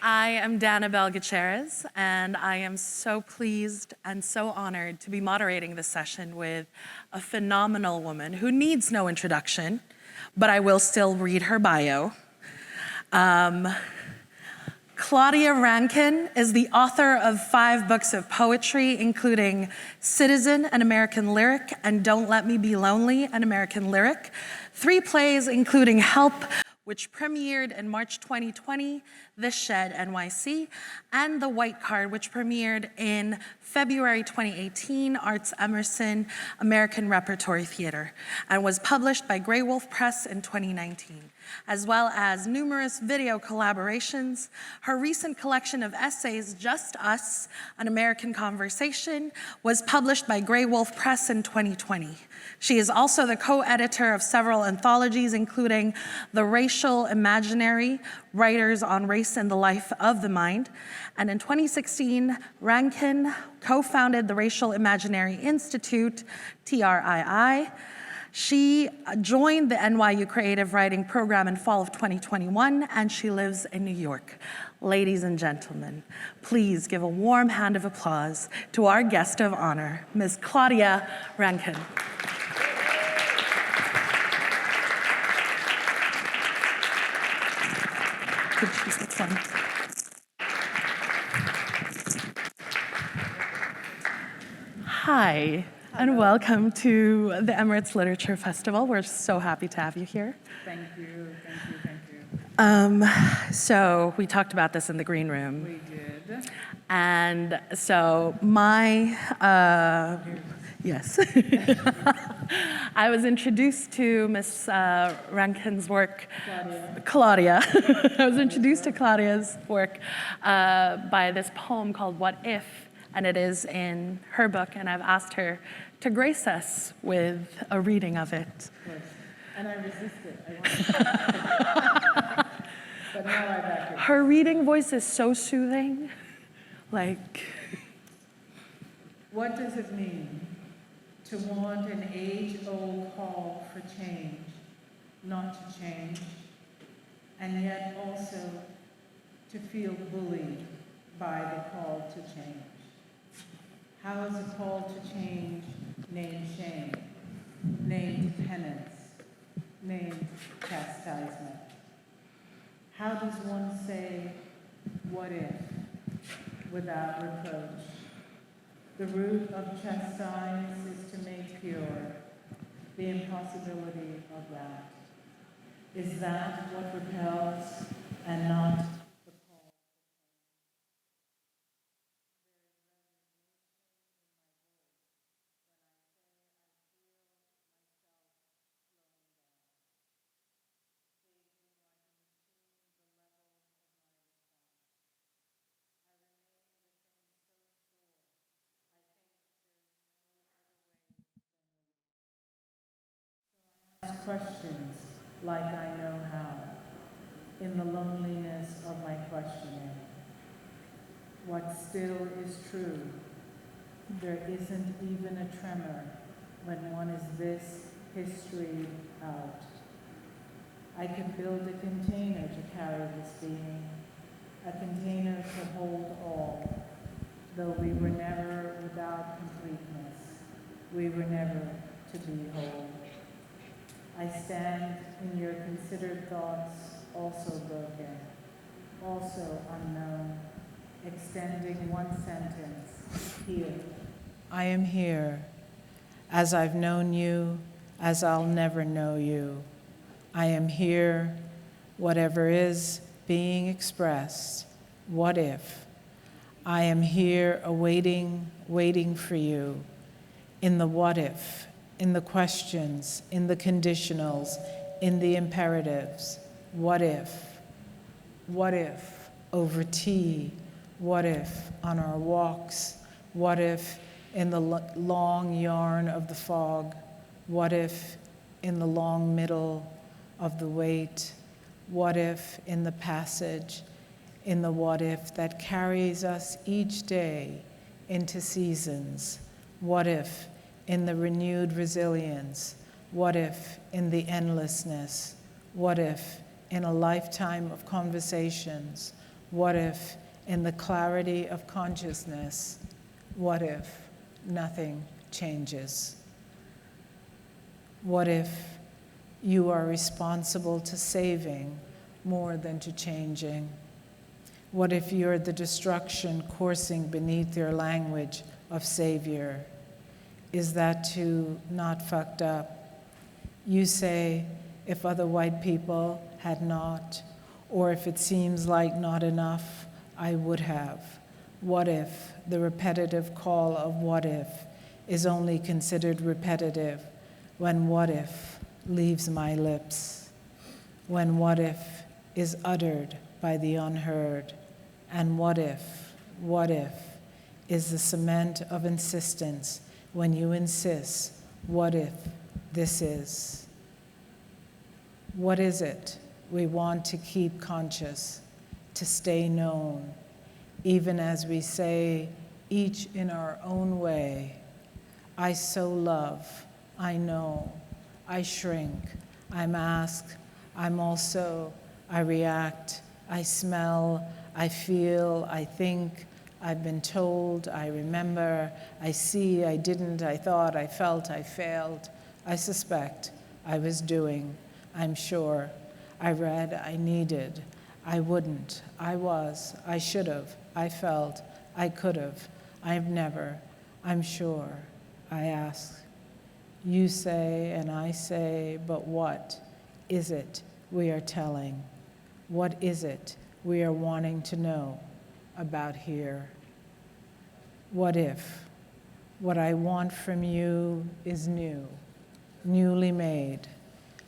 I am Danabelle Gutierrez, and I am so pleased and so honored to be moderating this session with a phenomenal woman who needs no introduction, but I will still read her bio. Claudia Rankine is the author of 5 books of poetry, including Citizen, an American Lyric, and Don't Let Me Be Lonely, an American Lyric, 3 plays, including Help, which premiered in March 2020, The Shed NYC, and The White Card, which premiered in February 2018, Arts Emerson American Repertory Theater, and was published by Grey Wolf Press in 2019, as well as numerous video collaborations. Her recent collection of essays, Just Us, An American Conversation, was published by Grey Wolf Press in 2020. She is also the co-editor of several anthologies, including The Racial Imaginary, Writers on Race and the Life of the Mind. And in 2016, Rankine co-founded the Racial Imaginary Institute, TRII. She joined the NYU Creative Writing Program in fall of 2021, and she lives in New York. Ladies and gentlemen, please give a warm hand of applause to our guest of honor, Ms. Claudia Rankine. Hi, and welcome to the Emirates Literature Festival. We're so happy to have you here. Thank you, thank you. So we talked about this in the green room. We did. And so yes. I was introduced to Ms. Rankine's work, Claudia. I was introduced to Claudia's work by this poem called What If? And it is in her book, and I've asked her to grace us with a reading of it. Of course. And I resisted. But now I back it. Her reading voice is so soothing. Like, what does it mean to want an age-old call for change, not to change, and yet also to feel bullied by the call to change? How is a call to change named shame, named penance, named chastisement? How does one say, what if, without reproach? The root of chastise is to make pure, the impossibility of that. Is that what repels and not the call? Questions like I know how, in the loneliness of my questioning. What still is true, there isn't even a tremor when one is this history out. I could build a container to carry this being, a container to hold all, though we were never without completeness, we were never to be whole. I stand in your considered thoughts, also broken, also unknown, extending one sentence, here. I am here, as I've known you, as I'll never know you. I am here, whatever is being expressed, what if? I am here awaiting, waiting for you, in the what if, in the questions, in the conditionals, in the imperatives. What if? What if over tea? What if on our walks? What if in the long yarn of the fog? What if in the long middle of the wait? What if in the passage, in the what if that carries us each day into seasons? What if in the renewed resilience? What if in the endlessness? What if in a lifetime of conversations? What if, in the clarity of consciousness, what if nothing changes? What if you are responsible to saving more than to changing? What if you're the destruction coursing beneath your language of savior? Is that too not fucked up? You say, if other white people had not, or if it seems like not enough, I would have. What if the repetitive call of what if is only considered repetitive when what if leaves my lips, when what if is uttered by the unheard, and what if is the cement of insistence when you insist, what if this is? What is it we want to keep conscious, to stay known, even as we say, each in our own way, I so love, I know, I shrink, I'm asked, I'm also, I react, I smell, I feel, I think, I've been told, I remember, I see, I didn't, I thought, I felt, I failed, I suspect, I was doing, I'm sure, I read, I needed, I wouldn't, I was, I should have, I felt, I could have, I've never, I'm sure, I ask. You say and I say, but what is it we are telling? What is it we are wanting to know about here? What if what I want from you is new, newly made,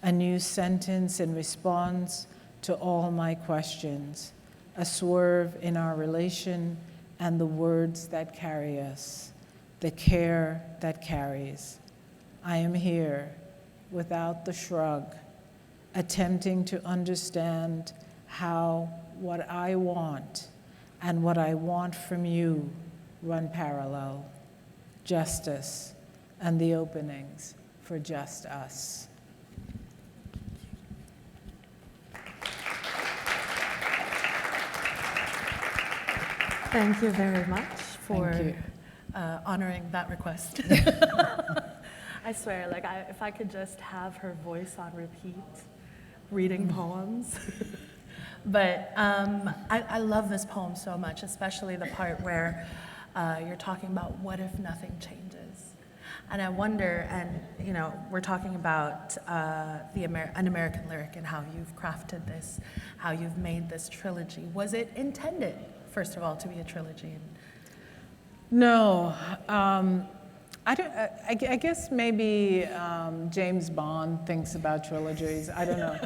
a new sentence in response to all my questions, a swerve in our relation and the words that carry us, the care that carries. I am here without the shrug, attempting to understand how what I want and what I want from you run parallel, justice and the openings for just us. Thank you very much for honoring that request. I swear, like, if I could just have her voice on repeat, reading poems. But I love this poem so much, especially the part where you're talking about what if nothing changes. And I wonder, and you know, we're talking about an American lyric and how you've crafted this, how you've made this trilogy. Was it intended, first of all, to be a trilogy? No, I don't. I guess maybe James Bond thinks about trilogies. I don't know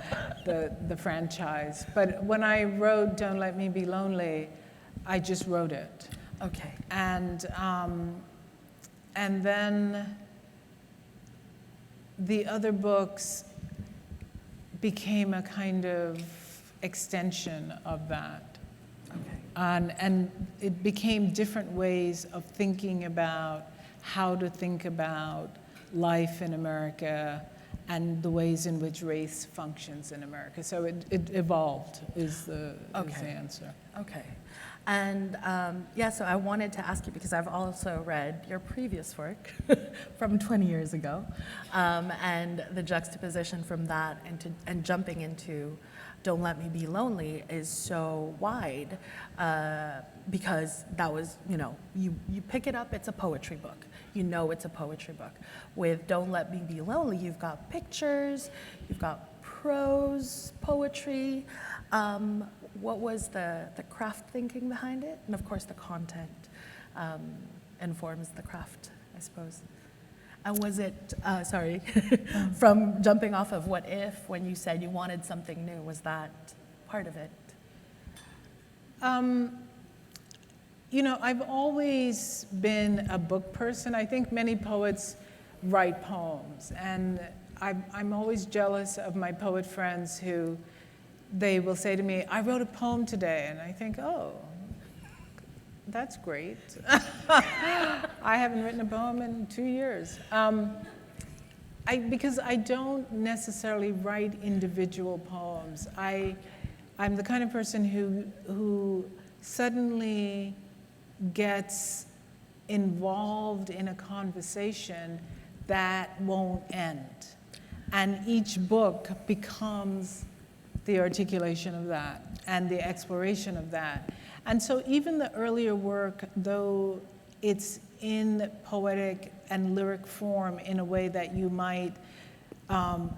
the franchise. But when I wrote "Don't Let Me Be Lonely," I just wrote it. Okay. And then the other books became a kind of extension of that. Okay. And it became different ways of thinking about how to think about life in America and the ways in which race functions in America. So it evolved is the answer. Okay. And yeah, so I wanted to ask you, because I've also read your previous work from 20 years ago, and the juxtaposition from that and jumping into Don't Let Me Be Lonely is so wide, because that was, you know, you pick it up, it's a poetry book. You know it's a poetry book. With Don't Let Me Be Lonely, you've got pictures, you've got prose, poetry. What was the craft thinking behind it? And of course the content informs the craft, I suppose. And was it, from jumping off of what if, when you said you wanted something new, was that part of it? You know, I've always been a book person. I think many poets write poems, and I'm always jealous of my poet friends who they will say to me, I wrote a poem today, and I think, oh, that's great. I haven't written a poem in 2 years. Because I don't necessarily write individual poems. I'm the kind of person who suddenly gets involved in a conversation that won't end. And each book becomes the articulation of that and the exploration of that. And so even the earlier work, though it's in poetic and lyric form in a way that you might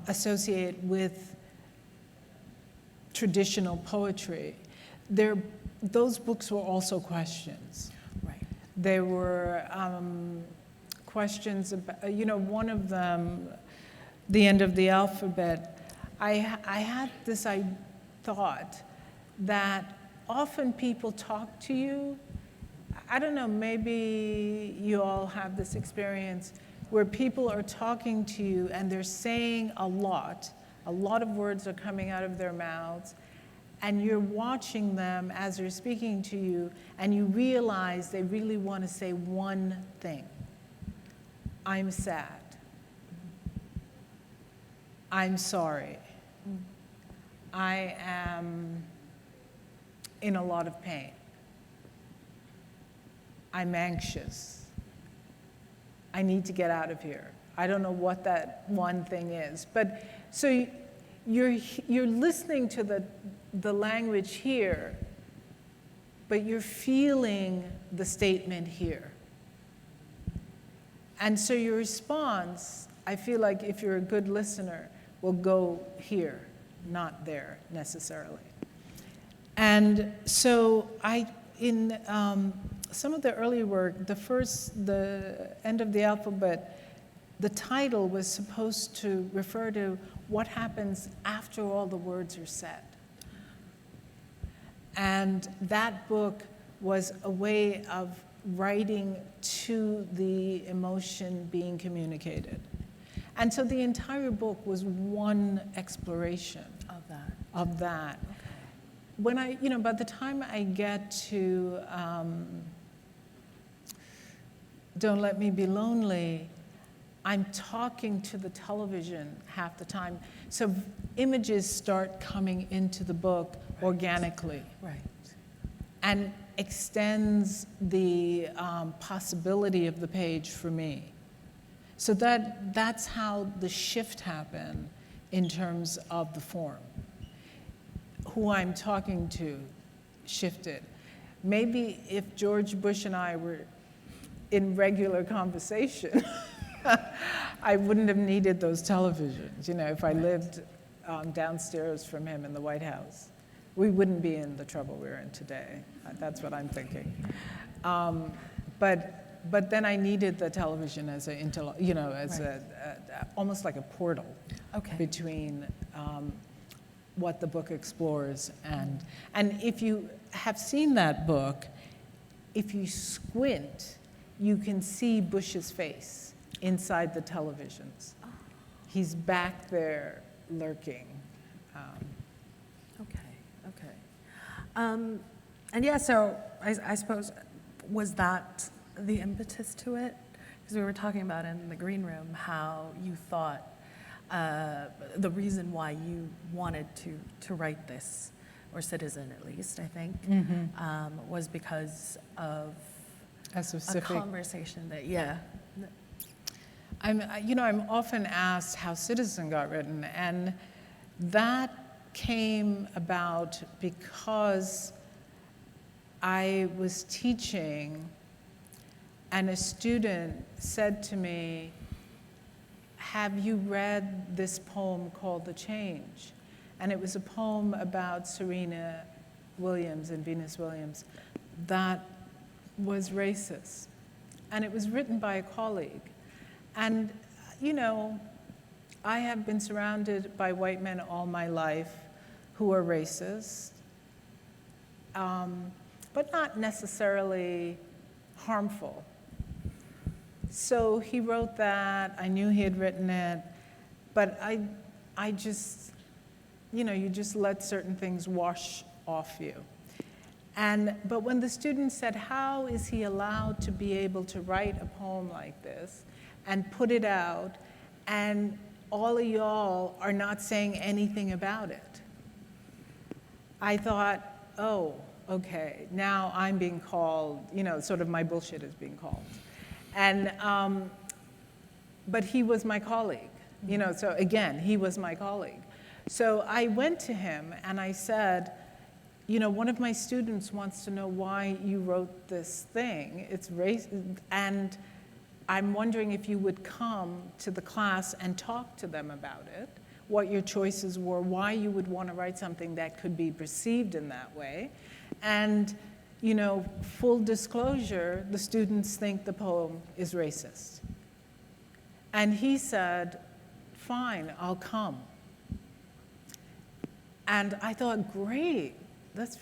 associate with traditional poetry, those books were also questions. Right. There were questions about, one of them, The End of the Alphabet, I had this thought that often people talk to you. I don't know, maybe you all have this experience where people are talking to you and they're saying a lot of words are coming out of their mouths, and you're watching them as they're speaking to you, and you realize they really want to say one thing. I'm sad. I'm sorry. I am in a lot of pain. I'm anxious. I need to get out of here. I don't know what that one thing is. But so you're listening to the language here, but you're feeling the statement here. And so your response, I feel like if you're a good listener, will go here, not there necessarily. And so in some of the early work, the End of the Alphabet, the title was supposed to refer to what happens after all the words are said. And that book was a way of writing to the emotion being communicated. And so the entire book was one exploration of that. Okay. When by the time I get to Don't Let Me Be Lonely, I'm talking to the television half the time. So images start coming into the book organically. Right. And extends the possibility of the page for me. So that's how the shift happened in terms of the form. Who I'm talking to shifted. Maybe if George Bush and I were in regular conversation, I wouldn't have needed those televisions. If I lived downstairs from him in the White House, we wouldn't be in the trouble we're in today. That's what I'm thinking. But then I needed the television as almost like a portal between what the book explores and if you have seen that book, if you squint, you can see Bush's face inside the televisions. He's back there lurking. And yeah, so I suppose, was that the impetus to it? Because we were talking about in the green room how you thought the reason why you wanted to write this, or Citizen at least, I think, was because of a conversation that, I'm often asked how Citizen got written, and that came about because I was teaching and a student said to me, have you read this poem called The Change? And it was a poem about Serena Williams and Venus Williams that was racist. And it was written by a colleague. And, I have been surrounded by white men all my life who are racist, but not necessarily harmful. So he wrote that. I knew he had written it, but I just, you just let certain things wash off you. But when the student said, how is he allowed to be able to write a poem like this and put it out, and all of y'all are not saying anything about it? I thought, oh, okay, now I'm being called, sort of my bullshit is being called. And, but he was my colleague, so again, he was my colleague. So I went to him and I said, one of my students wants to know why you wrote this thing. It's race, and I'm wondering if you would come to the class and talk to them about it, what your choices were, why you would want to write something that could be perceived in that way. And, full disclosure, the students think the poem is racist. And he said, fine, I'll come. And I thought, great, that's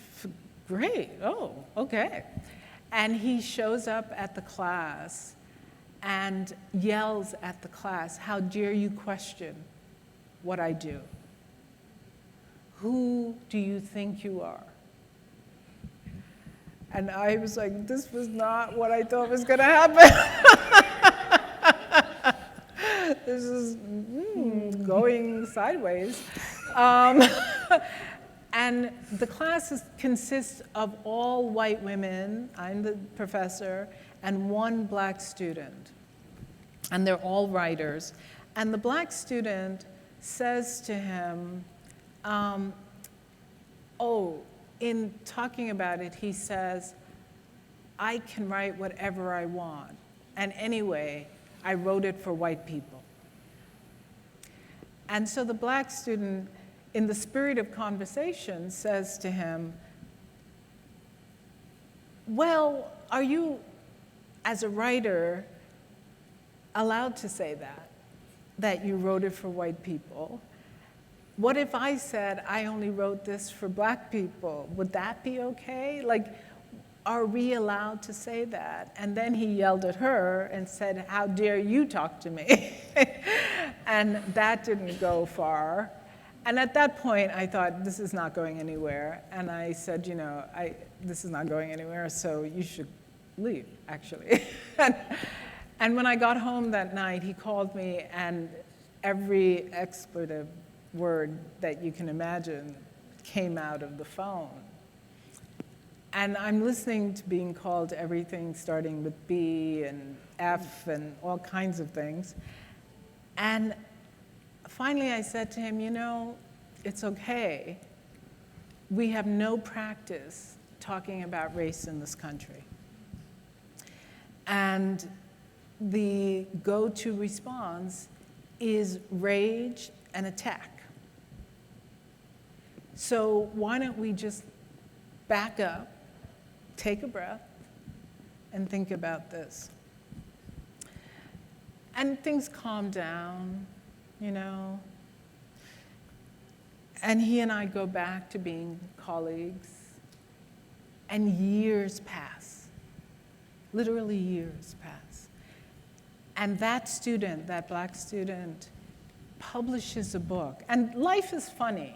great, oh, okay. And he shows up at the class and yells at the class, how dare you question what I do? Who do you think you are? And I was like, this was not what I thought was gonna happen. This is going sideways. And the class consists of all white women, I'm the professor, and one black student. And they're all writers. And the black student says to him, in talking about it, he says, I can write whatever I want. And anyway, I wrote it for white people. And so the black student, in the spirit of conversation, says to him, well, are you, as a writer, allowed to say that you wrote it for white people? What if I said I only wrote this for black people? Would that be okay? Like, are we allowed to say that? And then he yelled at her and said, how dare you talk to me? And that didn't go far. And at that point, I thought, this is not going anywhere. And I said, this is not going anywhere, so you should leave, actually. And when I got home that night, he called me, and every expletive word that you can imagine came out of the phone. And I'm listening to being called everything starting with B and F and all kinds of things. And finally I said to him, it's okay. We have no practice talking about race in this country. And the go-to response is rage and attack. So why don't we just back up, take a breath, and think about this? And things calm down, And he and I go back to being colleagues, and years pass, literally years pass. And that student, that black student, publishes a book. And life is funny,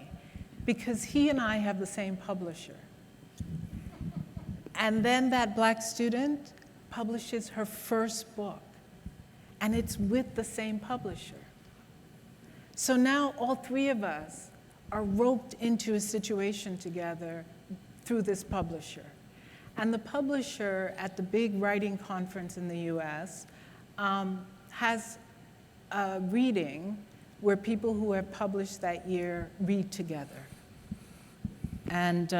because he and I have the same publisher. And then that black student publishes her first book, and it's with the same publisher. So now all three of us are roped into a situation together through this publisher. And the publisher at the big writing conference in the US has a reading where people who have published that year read together. And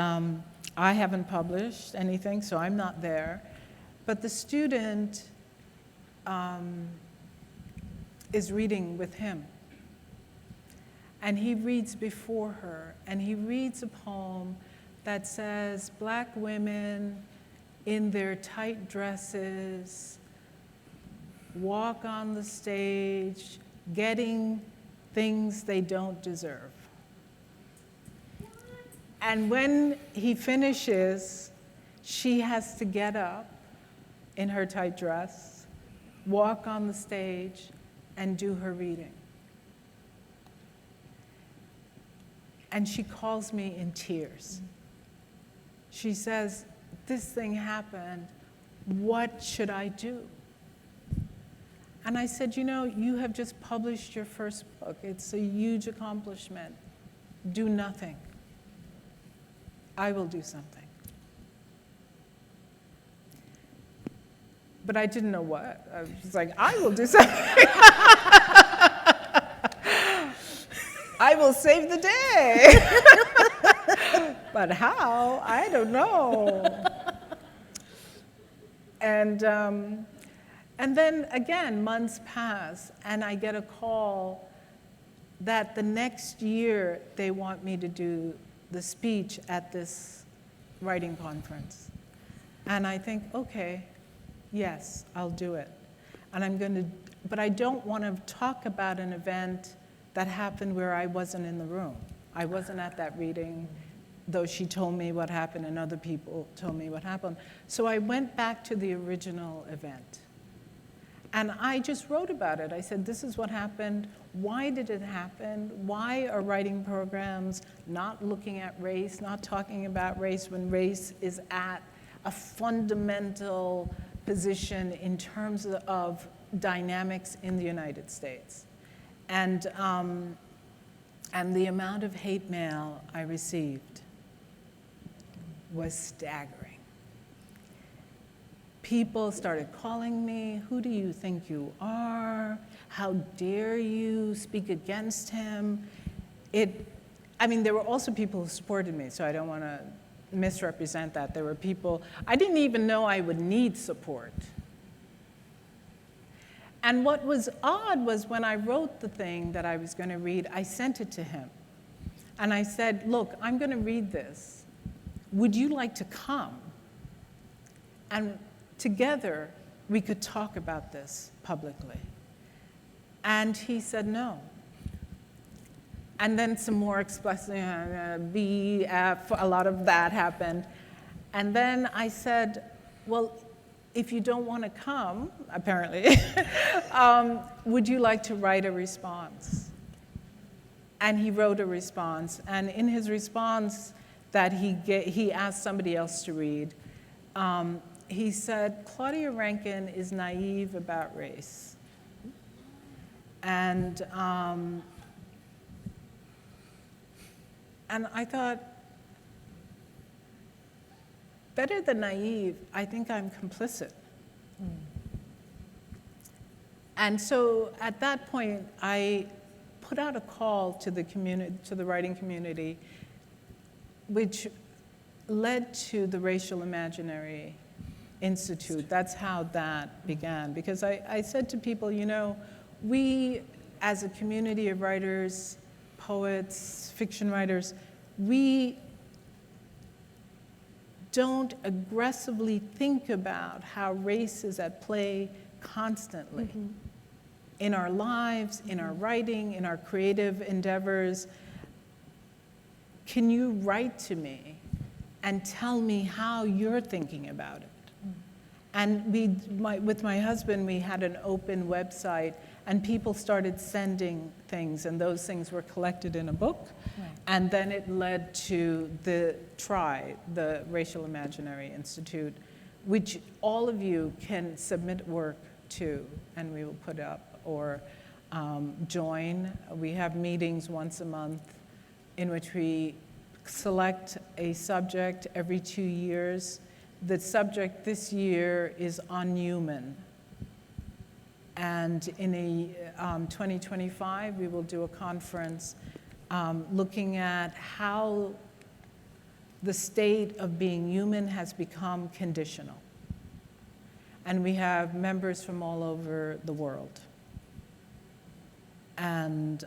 I haven't published anything, so I'm not there. But the student is reading with him. And he reads before her, and he reads a poem that says, black women in their tight dresses walk on the stage getting things they don't deserve. And when he finishes, she has to get up in her tight dress, walk on the stage, and do her reading. And she calls me in tears. She says, this thing happened, what should I do? And I said, you have just published your first book. It's a huge accomplishment. Do nothing. I will do something. But I didn't know what. I was just like, I will do something. I will save the day. But how? I don't know. And then again, months pass, and I get a call that the next year they want me to do the speech at this writing conference. And I think, okay, yes, I'll do it. And I'm going to, but I don't want to talk about an event that happened where I wasn't in the room. I wasn't at that reading, though she told me what happened and other people told me what happened. So I went back to the original event. And I just wrote about it. I said, this is what happened. Why did it happen? Why are writing programs not looking at race, not talking about race when race is at a fundamental position in terms of dynamics in the United States? And the amount of hate mail I received was staggering. People started calling me, who do you think you are? How dare you speak against him? I mean, there were also people who supported me, so I don't want to misrepresent that. There were people, I didn't even know I would need support. And what was odd was when I wrote the thing that I was going to read, I sent it to him. And I said, look, I'm going to read this. Would you like to come? And together, we could talk about this publicly. And he said no. And then some more explicit, BF, a lot of that happened. And then I said, well, if you don't want to come, apparently, would you like to write a response? And he wrote a response. And in his response that he asked somebody else to read, he said, Claudia Rankine is naive about race. And I thought, better than naive, I think I'm complicit. And so at that point, I put out a call to the community, to the writing community, which led to the Racial Imaginary Institute. That's how that began. Because I said to people, you know, we as a community of writers, poets, fiction writers, we don't aggressively think about how race is at play constantly in our lives, in our writing, in our creative endeavors. Can you write to me and tell me how you're thinking about it? And with my husband, we had an open website, and people started sending things, and those things were collected in a book. Right. And then it led to the TRI, the Racial Imaginary Institute, which all of you can submit work to, and we will put up, or join. We have meetings once a month in which we select a subject every 2 years. The subject this year is unhuman. And in 2025, we will do a conference looking at how the state of being human has become conditional. And we have members from all over the world. And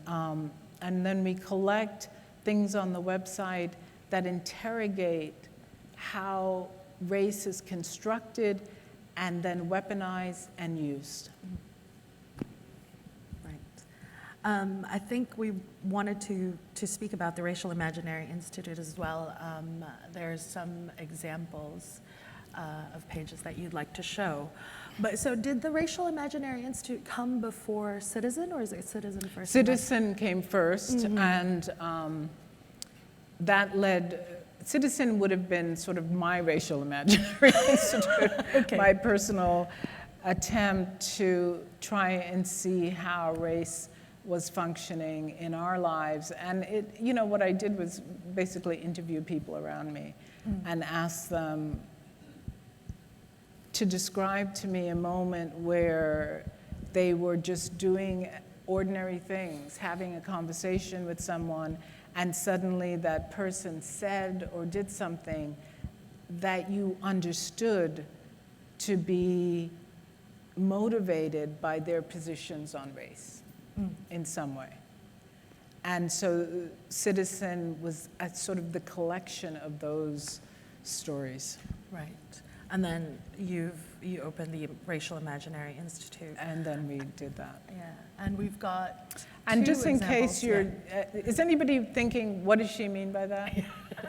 then we collect things on the website that interrogate how race is constructed and then weaponized and used. Right. I think we wanted to speak about the Racial Imaginary Institute as well. There's some examples of pages that you'd like to show. But so did the Racial Imaginary Institute come before Citizen, or is it Citizen first? Citizen came first, and that led, Citizen would have been sort of my Racial Imaginary Institute, okay. My personal attempt to try and see how race was functioning in our lives. And what I did was basically interview people around me and ask them to describe to me a moment where they were just doing ordinary things, having a conversation with someone, and suddenly that person said or did something that you understood to be motivated by their positions on race in some way. And so Citizen was sort of the collection of those stories. Right. And then you opened the Racial Imaginary Institute. And then we did that. Yeah. And we've got And two just in case examples. you're, is anybody thinking, what does she mean by that?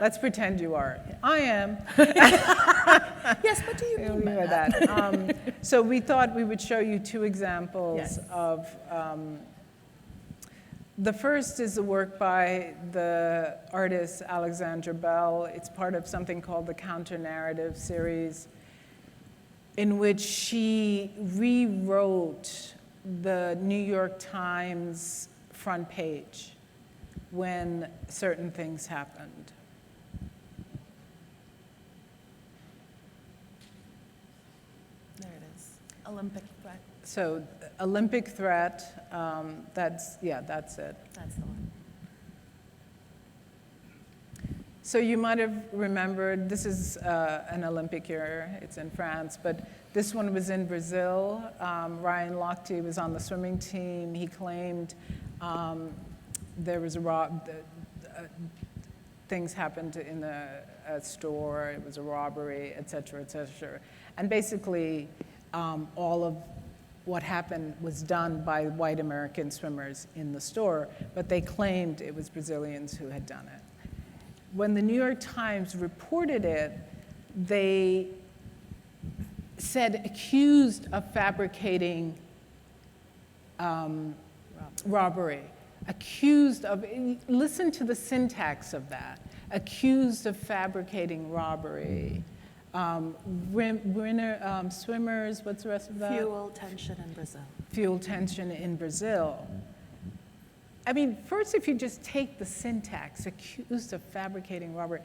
Let's pretend you are. I am. Yes, what do you mean by that? So we thought we would show you two examples Yes. of, the first is a work by the artist Alexandra Bell. It's part of something called the Counter-Narrative series, in which she rewrote the New York Times front page when certain things happened. There it is. Olympic threat. So Olympic threat, that's it. That's the one. So you might have remembered, this is an Olympic year, it's in France, but this one was in Brazil. Ryan Lochte was on the swimming team. He claimed there was things happened in a store, it was a robbery, et cetera, et cetera. And basically, all of what happened was done by white American swimmers in the store, but they claimed it was Brazilians who had done it. When the New York Times reported it, they said accused of fabricating robbery, accused of, listen to the syntax of that, accused of fabricating robbery. Swimmers, what's the rest of that? Fuel tension in Brazil. Fuel tension in Brazil. I mean, first, if you just take the syntax, accused of fabricating robbery,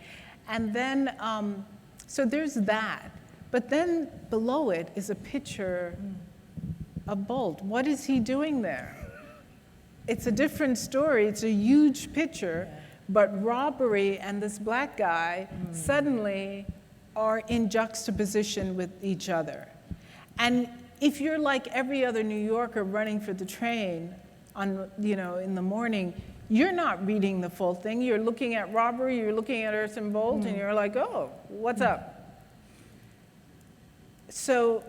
and then, so there's that. But then below it is a picture of Bolt. What is he doing there? It's a different story. It's a huge picture, but robbery and this black guy suddenly are in juxtaposition with each other. And if you're like every other New Yorker running for the train on, in the morning, you're not reading the full thing. You're looking at robbery, you're looking at Usain Bolt, and you're like, oh, what's up? So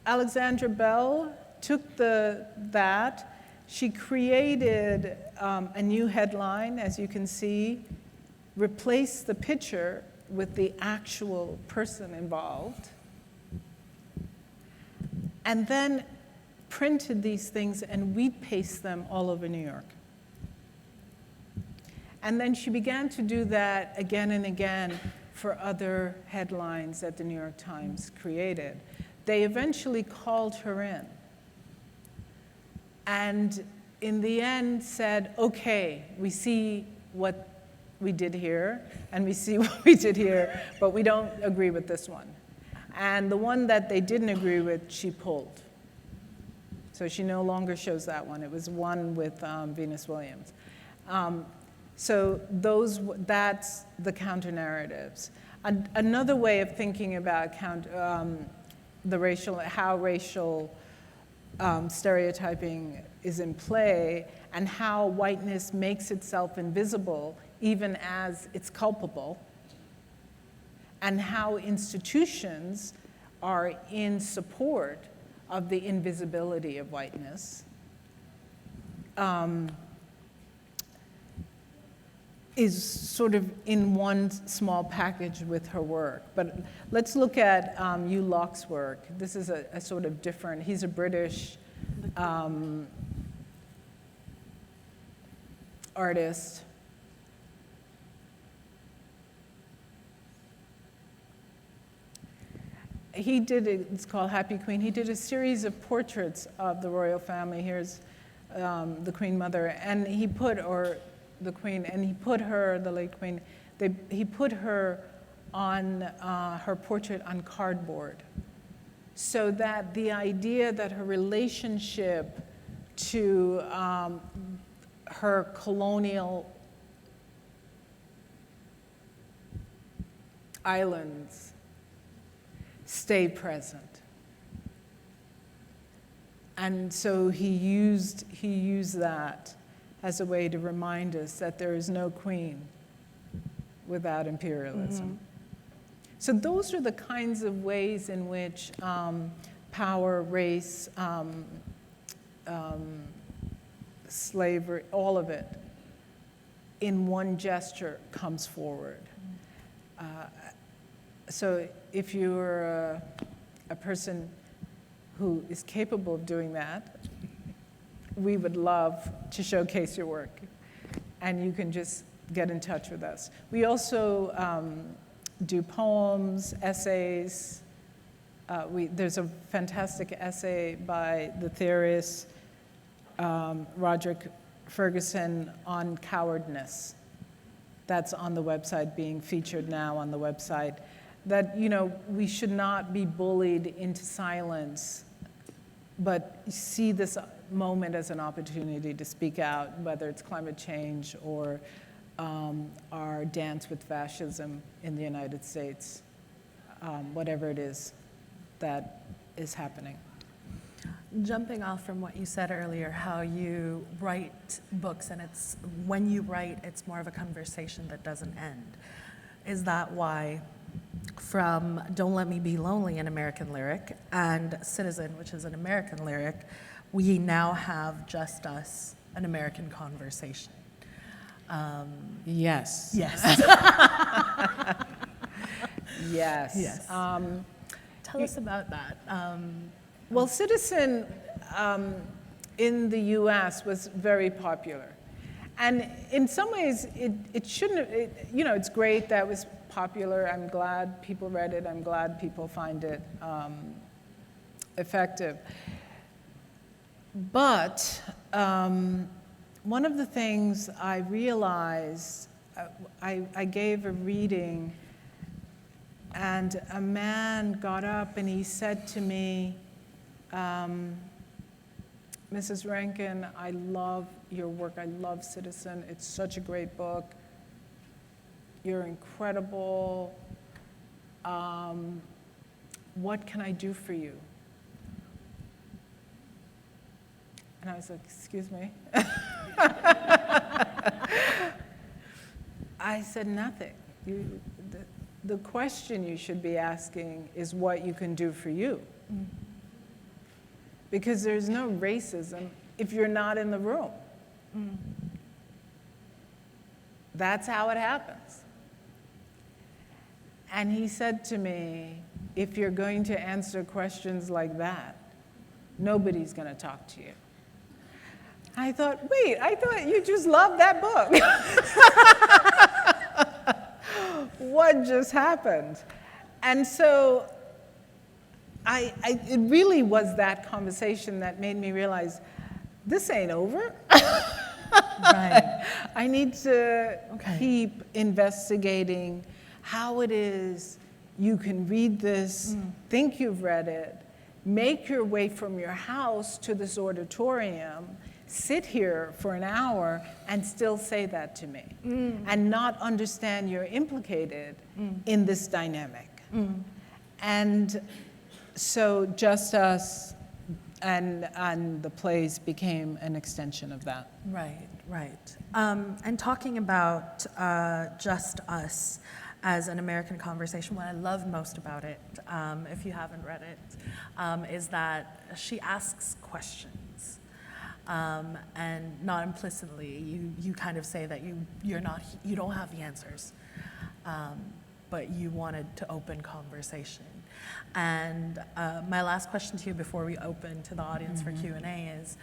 Alexandra Bell took that. She created a new headline, as you can see, replaced the picture with the actual person involved, and then printed these things and we'd paste them all over New York. And then she began to do that again and again for other headlines that the New York Times created. They eventually called her in and in the end said, okay, we see what we did here, and we see what we did here, but we don't agree with this one. And the one that they didn't agree with, she pulled. So she no longer shows that one. It was one with Venus Williams. So that's the counter-narratives. Another way of thinking about how racial stereotyping is in play, and how whiteness makes itself invisible even as it's culpable, and how institutions are in support of the invisibility of whiteness, is sort of in one small package with her work. But let's look at Hugh Locke's work. This is a sort of different, he's a British artist. It's called Happy Queen. He did a series of portraits of the royal family. Here's the Queen Mother, and he put, or the Queen, and he put her, the late Queen, he put her on her portrait on cardboard, so that the idea that her relationship to her colonial islands stay present. And so he used that as a way to remind us that there is no queen without imperialism. So those are the kinds of ways in which power, race, slavery, all of it, in one gesture comes forward. So if you're a person who is capable of doing that, we would love to showcase your work. And you can just get in touch with us. We also do poems, essays. There's a fantastic essay by the theorist Roderick Ferguson on cowardness. That's on the website, being featured now on the website. That, you know, we should not be bullied into silence, but see this moment as an opportunity to speak out, whether it's climate change or our dance with fascism in the United States, whatever it is that is happening. Jumping off from what you said earlier, how you write books, and it's when you write, it's more of a conversation that doesn't end. Is that why from Don't Let Me Be Lonely, an American lyric, and Citizen, which is an American lyric, we now have Just Us, an American conversation? Yes. Yes. Yes. Yes. Tell us about that. Well, Citizen in the US was very popular. And in some ways, it shouldn't have, you know, it's great that it was popular. I'm glad people read it. I'm glad people find it effective. But one of the things I realized, I gave a reading, and a man got up and he said to me, Mrs. Rankine, I love your work. I love Citizen. It's such a great book. You're incredible. What can I do for you? And I was like, excuse me? I said, nothing. The question you should be asking is what you can do for you. Because there's no racism if you're not in the room. That's how it happens. And he said to me, if you're going to answer questions like that, nobody's going to talk to you. I thought, wait, I thought you just loved that book. What just happened? And so it really was that conversation that made me realize, this ain't over. Right. I need to keep investigating how it is you can read this, think you've read it, make your way from your house to this auditorium, sit here for an hour and still say that to me, and not understand you're implicated in this dynamic. And so Just Us and the plays became an extension of that. Right, right. And talking about Just Us as an American conversation, what I love most about it, if you haven't read it, is that she asks questions. And not implicitly, you kind of say that you don't have the answers, but you wanted to open conversation. And my last question to you before we open to the audience for Q&A is,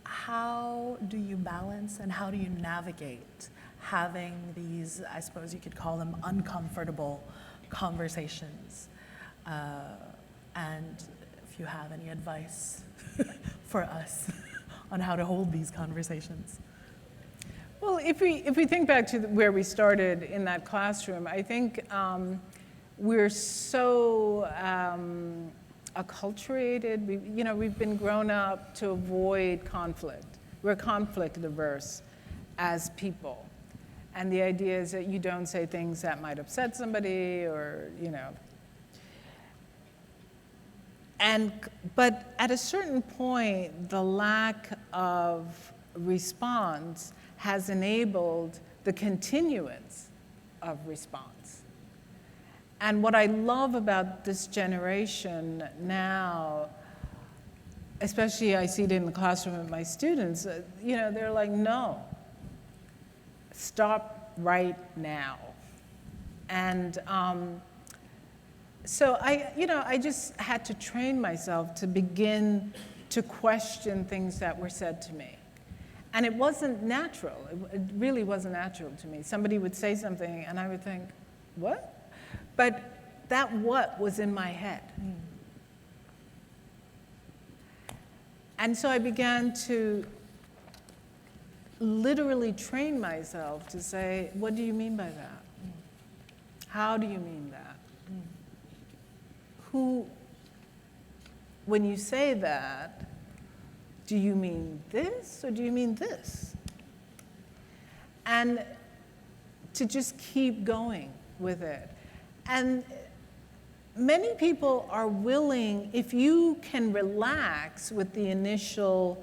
how do you balance and how do you navigate having these, I suppose you could call them uncomfortable conversations? And if if you have any advice for us on how to hold these conversations. Well, if we think back to where we started in that classroom, I think we're so acculturated. We've been grown up to avoid conflict. We're conflict averse as people. And the idea is that you don't say things that might upset somebody or, But at a certain point, the lack of response has enabled the continuance of response. And what I love about this generation now, especially I see it in the classroom with my students, they're like, no, stop right now. And so I just had to train myself to begin to question things that were said to me. And it wasn't natural. It really wasn't natural to me. Somebody would say something and I would think, what? But that what was in my head. And so I began to literally train myself to say, what do you mean by that? How do you mean that? When you say that, do you mean this or do you mean this? And to just keep going with it. And many people are willing, if you can relax with the initial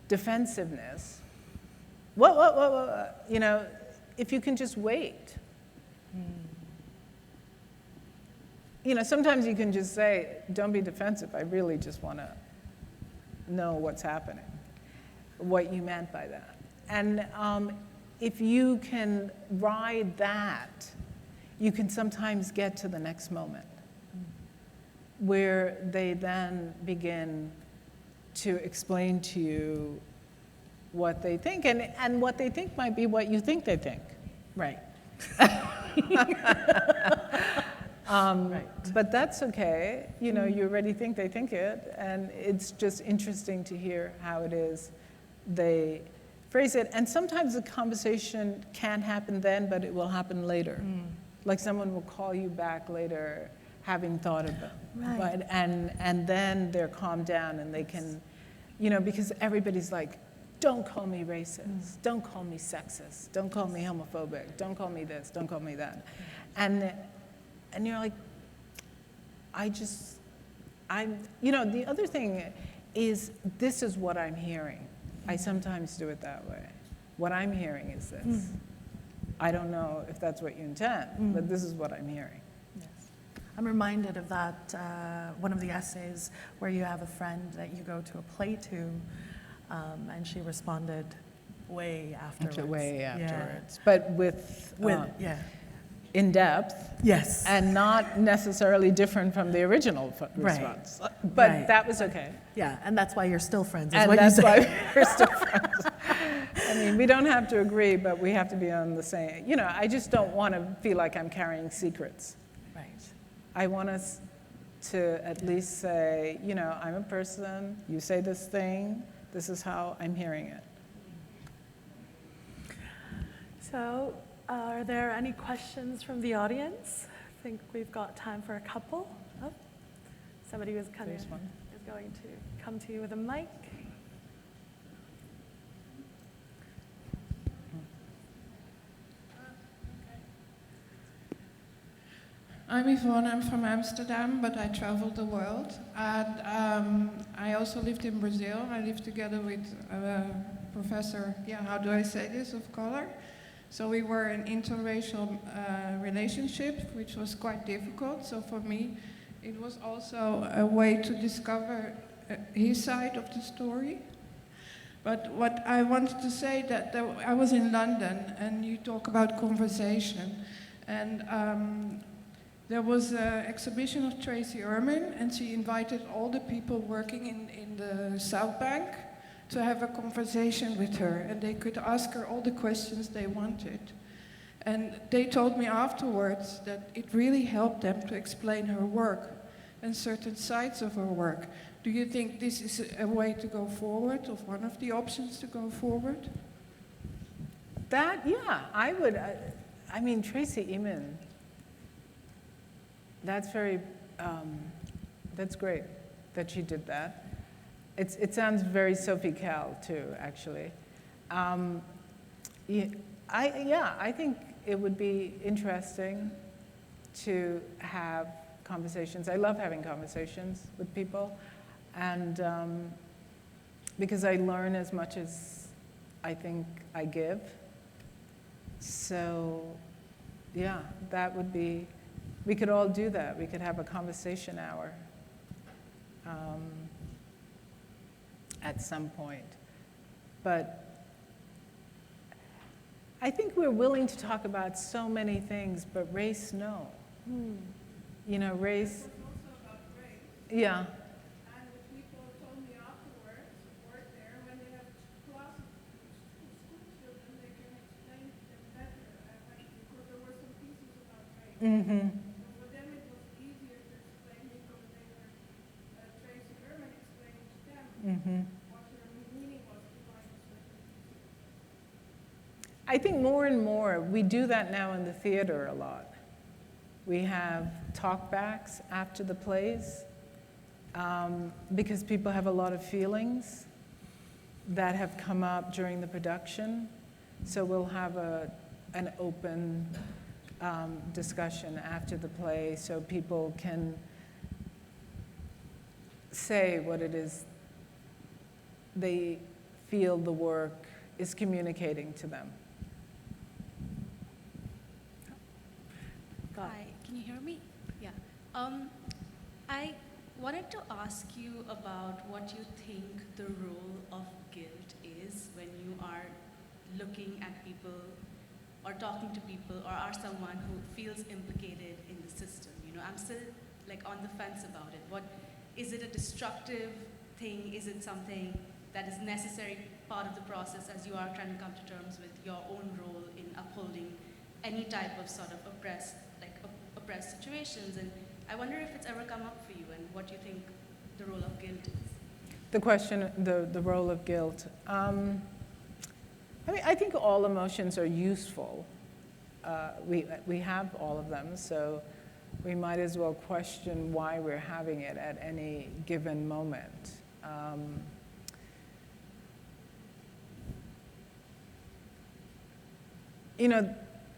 defensiveness, if you can just wait. Sometimes you can just say, don't be defensive, I really just want to know what's happening, what you meant by that. And if you can ride that, you can sometimes get to the next moment where they then begin to explain to you what they think, and what they think might be what you think they think. Right. Right. But that's okay. You already think they think it, and it's just interesting to hear how it is they phrase it. And sometimes the conversation can't happen then, but it will happen later. Like someone will call you back later, having thought about it. Right. And then they're calmed down and they can, because everybody's like, don't call me racist, don't call me sexist, don't call me homophobic, don't call me this, don't call me that. And you're like, the other thing is, this is what I'm hearing. I sometimes do it that way. What I'm hearing is this. I don't know if that's what you intend, but this is what I'm hearing. Yes. I'm reminded of that, one of the essays where you have a friend that you go to a play to, and she responded way afterwards. Way afterwards. Yeah. But with in depth. Yes. And not necessarily different from the original response. But that was okay. Yeah, and that's why you're still friends, is and what that's you said. why we're still friends. I mean, we don't have to agree, but we have to be on the same. I just don't want to feel like I'm carrying secrets. Right. I want us to at least say, I'm a person, you say this thing, this is how I'm hearing it. So, are there any questions from the audience? I think we've got time for a couple. Oh, somebody was going to come to you with a mic. I'm Yvonne, I'm from Amsterdam, but I traveled the world. And I also lived in Brazil. I lived together with a professor, how do I say this, of color. So we were in interracial relationship, which was quite difficult. So for me, it was also a way to discover his side of the story. But what I wanted to say that I was in London, and you talk about conversation, and there was an exhibition of Tracy Ehrman, and she invited all the people working in the South Bank to have a conversation with her, and they could ask her all the questions they wanted. And they told me afterwards that it really helped them to explain her work and certain sides of her work, Do you think this is a way to go forward, or one of the options to go forward? That, yeah, I would. I mean, Tracy Emin, that's great that she did that. It sounds very Sophie Kell, too, actually. I think it would be interesting to have conversations. I love having conversations with people, and because I learn as much as I think I give. So, yeah, that would be, we could all do that. We could have a conversation hour at some point. But I think we're willing to talk about so many things, but race, no. You know, race. It was also about race. Yeah. And the people told me afterwards, work there, when they have classes with school children, they can explain it better. Because there were some pieces about race. Mm-hmm. So for them it was easier to explain because they were Tracy Emin explaining to them what her meaning was behind certain pieces. I think more and more, we do that now in the theater a lot. We have talkbacks after the plays because people have a lot of feelings that have come up during the production. So we'll have an open discussion after the play so people can say what it is they feel the work is communicating to them. Hi, can you hear me? Yeah. I wanted to ask you about what you think the role of guilt is when you are looking at people or talking to people or are someone who feels implicated in the system. You know, I'm still like on the fence about it. What is it a destructive thing? Is it something that is necessary part of the process as you are trying to come to terms with your own role in upholding any type of sort of oppressed situations? And I wonder if it's ever come up for you and what you think the role of guilt is. The question, the role of guilt. I mean, I think all emotions are useful. We have all of them, so we might as well question why we're having it at any given moment. You know,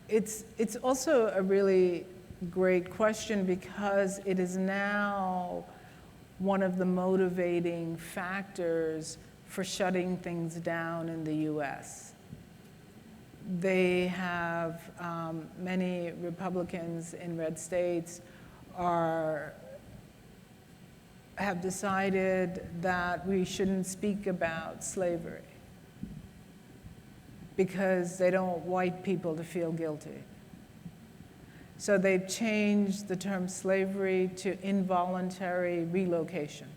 it's also a really great question because it is now one of the motivating factors for shutting things down in the US. They have, many Republicans in red states have decided that we shouldn't speak about slavery because they don't want white people to feel guilty. So they've changed the term slavery to involuntary relocation.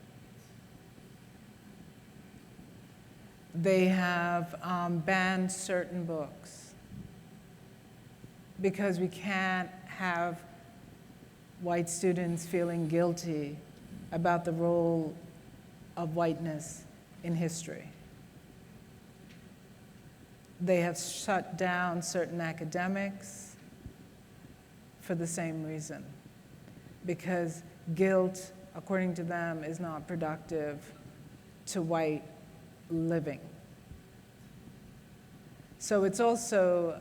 They have banned certain books because we can't have white students feeling guilty about the role of whiteness in history. They have shut down certain academics for the same reason, because guilt, according to them, is not productive to white living. So it's also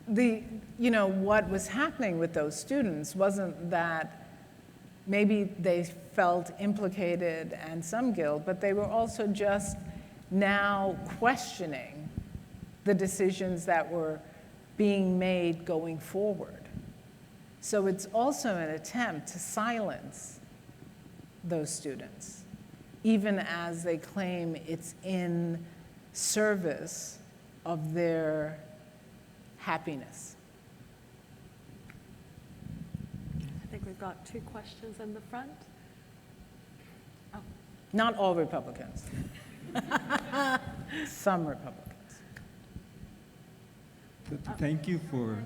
what was happening with those students wasn't that maybe they felt implicated and some guilt, but they were also just now questioning the decisions that were being made going forward. So it's also an attempt to silence those students, even as they claim it's in service of their happiness. I think we've got 2 questions in the front. Oh. Not all Republicans. Some Republicans. Thank you for...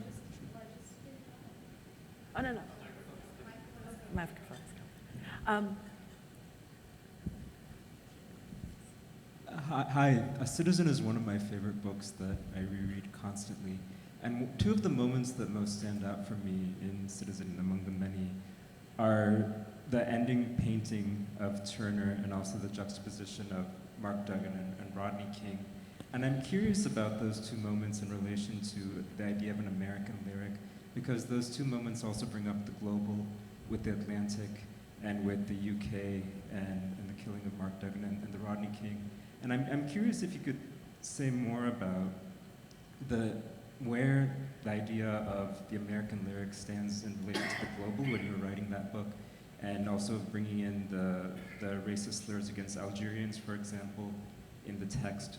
Oh, no. Microphone's coming. Hi, A Citizen is one of my favorite books that I reread constantly. And two of the moments that most stand out for me in Citizen, among the many, are the ending painting of Turner and also the juxtaposition of Mark Duggan and Rodney King. And I'm curious about those two moments in relation to the idea of an American lyric, because those two moments also bring up the global with the Atlantic and with the UK and the killing of Mark Duggan and the Rodney King. And I'm curious if you could say more about where the idea of the American lyric stands in relation to the global when you were writing that book, and also bringing in the racist slurs against Algerians, for example, in the text.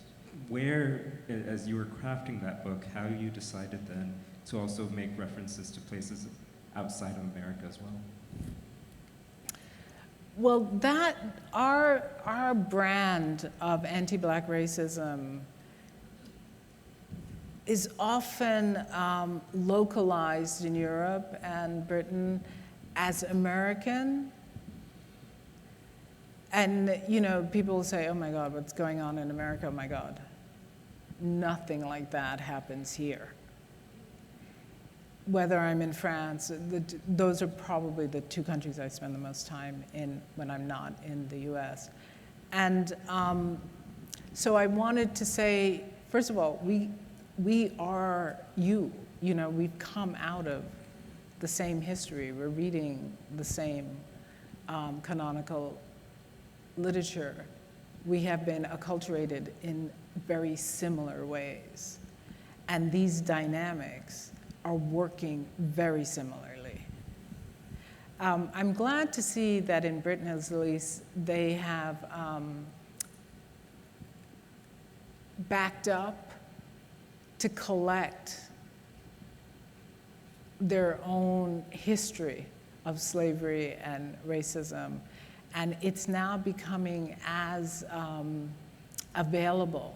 Where, as you were crafting that book, how you decided then to also make references to places outside of America as well? Well, our brand of anti-Black racism is often localized in Europe and Britain as American. And, people will say, oh my God, what's going on in America? Oh my God. Nothing like that happens here. Whether I'm in France, those are probably the two countries I spend the most time in when I'm not in the US. And so I wanted to say, first of all, we are you. We've come out of the same history. We're reading the same canonical literature. We have been acculturated in very similar ways. And these dynamics are working very similarly. I'm glad to see that in Britain, at least, they have backed up to collect their own history of slavery and racism. And it's now becoming as available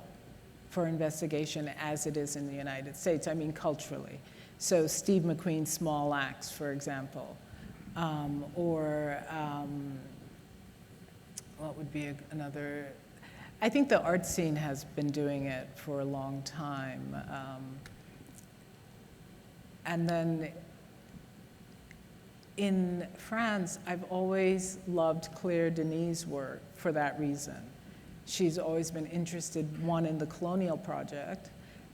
for investigation as it is in the United States, I mean culturally. So Steve McQueen's Small Axe, for example, or what would be another, I think the art scene has been doing it for a long time. And then in France, I've always loved Claire Denis' work for that reason. She's always been interested, one, in the colonial project,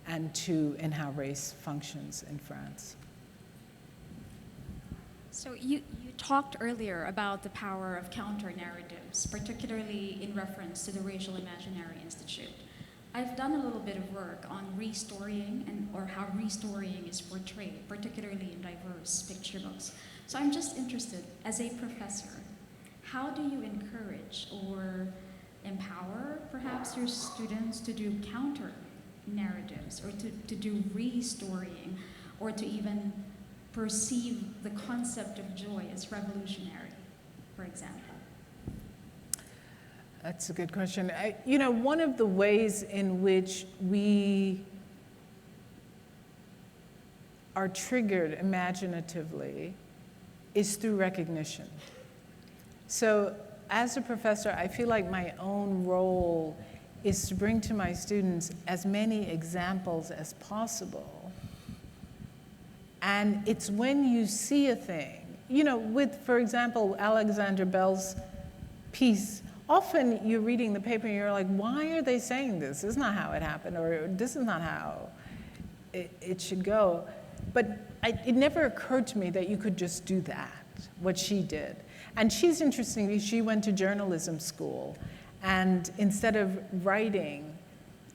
and two, in how race functions in France. So you talked earlier about the power of counter-narratives, particularly in reference to the Racial Imaginary Institute. I've done a little bit of work on restorying or how restorying is portrayed, particularly in diverse picture books. So I'm just interested, as a professor, how do you encourage or empower perhaps your students to do counter-narratives or to do restorying or to even perceive the concept of joy as revolutionary, for example? That's a good question. One of the ways in which we are triggered imaginatively is through recognition. So as a professor, I feel like my own role is to bring to my students as many examples as possible. And it's when you see a thing, with, for example, Alexander Bell's piece, often you're reading the paper and you're like, why are they saying this? This is not how it happened, or this is not how it should go. But it never occurred to me that you could just do that, what she did. And she's interesting, she went to journalism school, and instead of writing,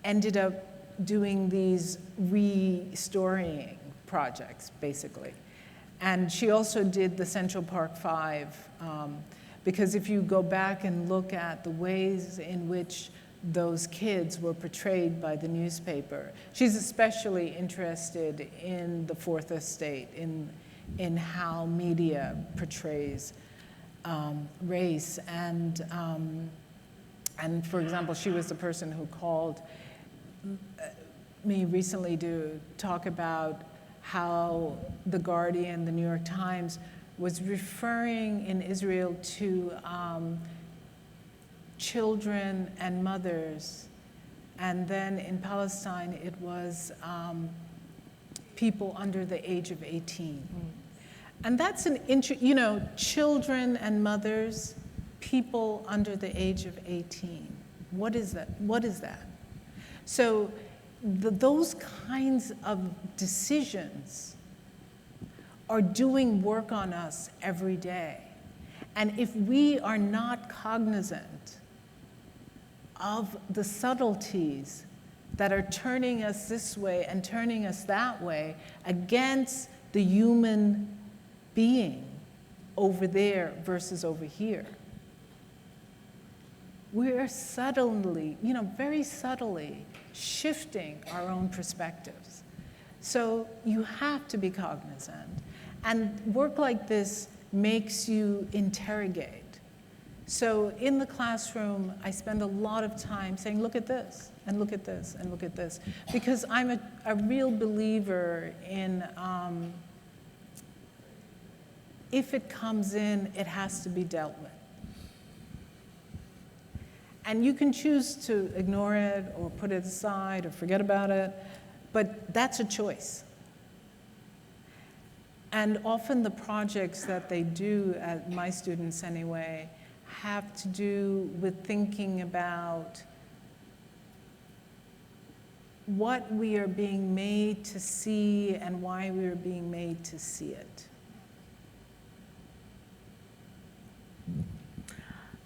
ended up doing these restorying projects, basically. And she also did the Central Park Five, because if you go back and look at the ways in which those kids were portrayed by the newspaper, she's especially interested in the Fourth Estate, in how media portrays race. And for example, she was the person who called me recently to talk about how The Guardian, the New York Times, was referring in Israel to children and mothers. And then in Palestine, it was people under the age of 18. And that's children and mothers, people under the age of 18. What is that? What is that? So those kinds of decisions are doing work on us every day. And if we are not cognizant of the subtleties that are turning us this way and turning us that way against the human being over there versus over here, we're suddenly, very subtly shifting our own perspectives. So you have to be cognizant. And work like this makes you interrogate. So in the classroom, I spend a lot of time saying, look at this, and look at this, and look at this. Because I'm a real believer in, if it comes in, it has to be dealt with. And you can choose to ignore it or put it aside or forget about it, but that's a choice. And often the projects that they do, my students anyway, have to do with thinking about what we are being made to see and why we are being made to see it.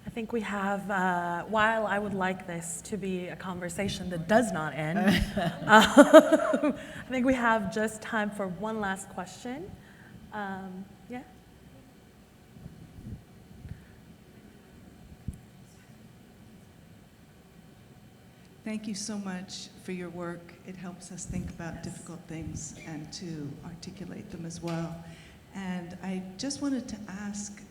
I think we have, while I would like this to be a conversation that does not end, I think we have just time for one last question. Yeah? Thank you so much for your work. It helps us think about difficult things and to articulate them as well. And I just wanted to ask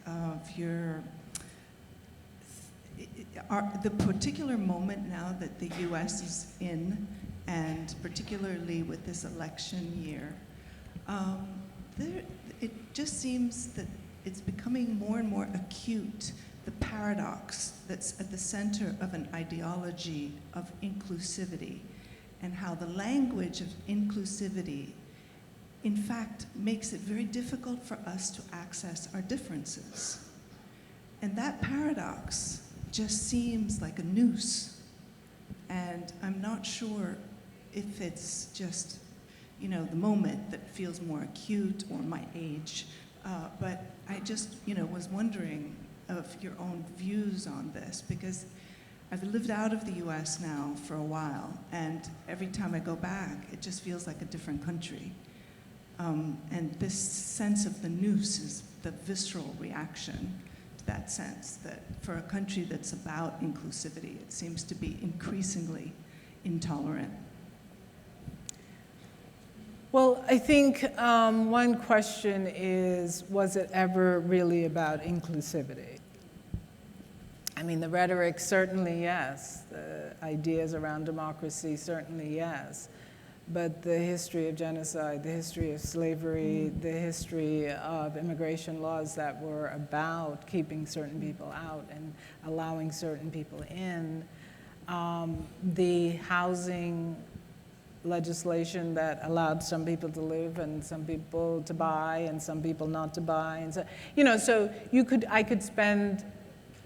of the particular moment now that the US is in, and particularly with this election year, it just seems that it's becoming more and more acute, the paradox that's at the center of an ideology of inclusivity, and how the language of inclusivity, in fact, makes it very difficult for us to access our differences. And that paradox just seems like a noose. And I'm not sure if it's just, the moment that feels more acute or my age, but I just, was wondering of your own views on this, because I've lived out of the US now for a while, and every time I go back, it just feels like a different country. And this sense of the noose is the visceral reaction to that sense, that for a country that's about inclusivity, it seems to be increasingly intolerant. Well, I think one question is, was it ever really about inclusivity? I mean, the rhetoric, certainly yes. The ideas around democracy, certainly yes. But the history of genocide, the history of slavery, the history of immigration laws that were about keeping certain people out and allowing certain people in, the housing legislation that allowed some people to live and some people to buy and some people not to buy, and so so I could spend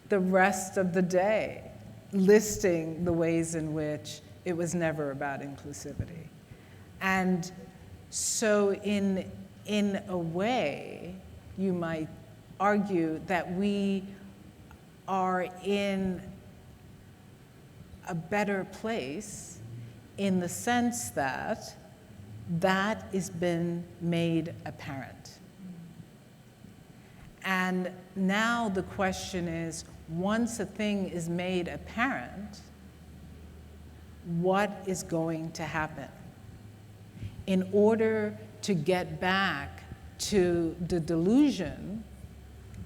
the rest of the day listing the ways in which it was never about inclusivity. And so in a way, you might argue that we are in a better place in the sense that that has been made apparent. And now the question is, once a thing is made apparent, what is going to happen? In order to get back to the delusion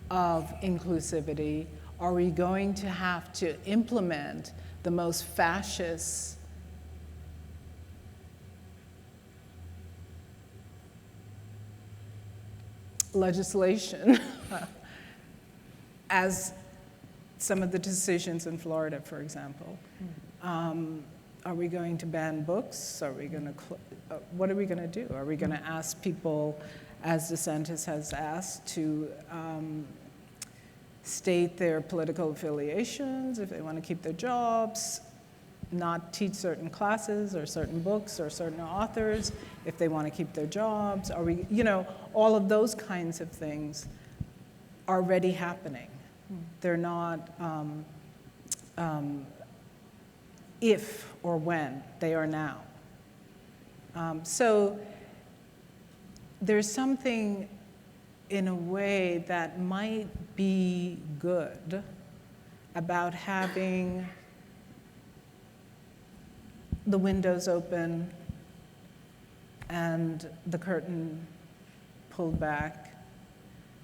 of inclusivity, are we going to have to implement the most fascist legislation as some of the decisions in Florida, for example. Are we going to ban books? Are we going to, what are we going to do? Are we going to ask people, as DeSantis has asked, to state their political affiliations, if they want to keep their jobs, not teach certain classes or certain books or certain authors, if they want to keep their jobs? Are we, you know, all of those kinds of things are already happening. They're not if or when, they are now. So there's something in a way that might be good about having the windows open and the curtain pulled back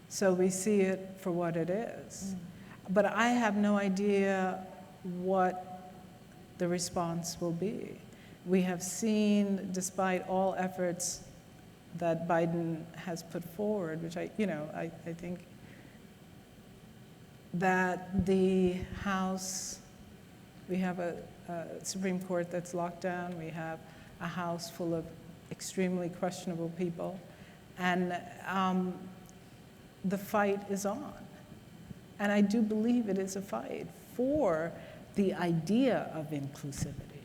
so we see it for what it is. But I have no idea what the response will be. We have seen, despite all efforts that Biden has put forward, which I think that the House, we have a Supreme Court that's locked down, we have a House full of extremely questionable people, and the fight is on. And I do believe it is a fight for the idea of inclusivity,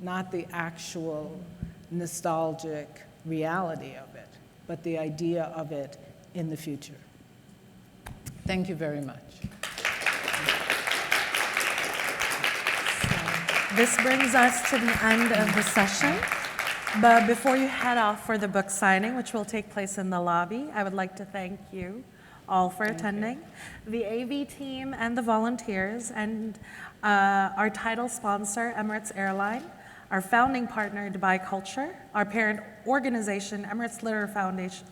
not the actual nostalgic reality of it, but the idea of it in the future. Thank you very much. This brings us to the end of the session. But before you head off for the book signing, which will take place in the lobby, I would like to thank you all for attending, the AV team and the volunteers, and our title sponsor, Emirates Airline, our founding partner, Dubai Culture, our parent organization, Emirates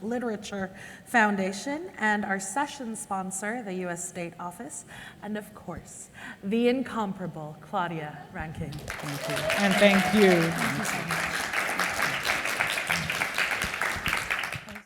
Literature Foundation, and our session sponsor, the U.S. State Office, and of course, the incomparable Claudia Rankine. Thank you. And thank you.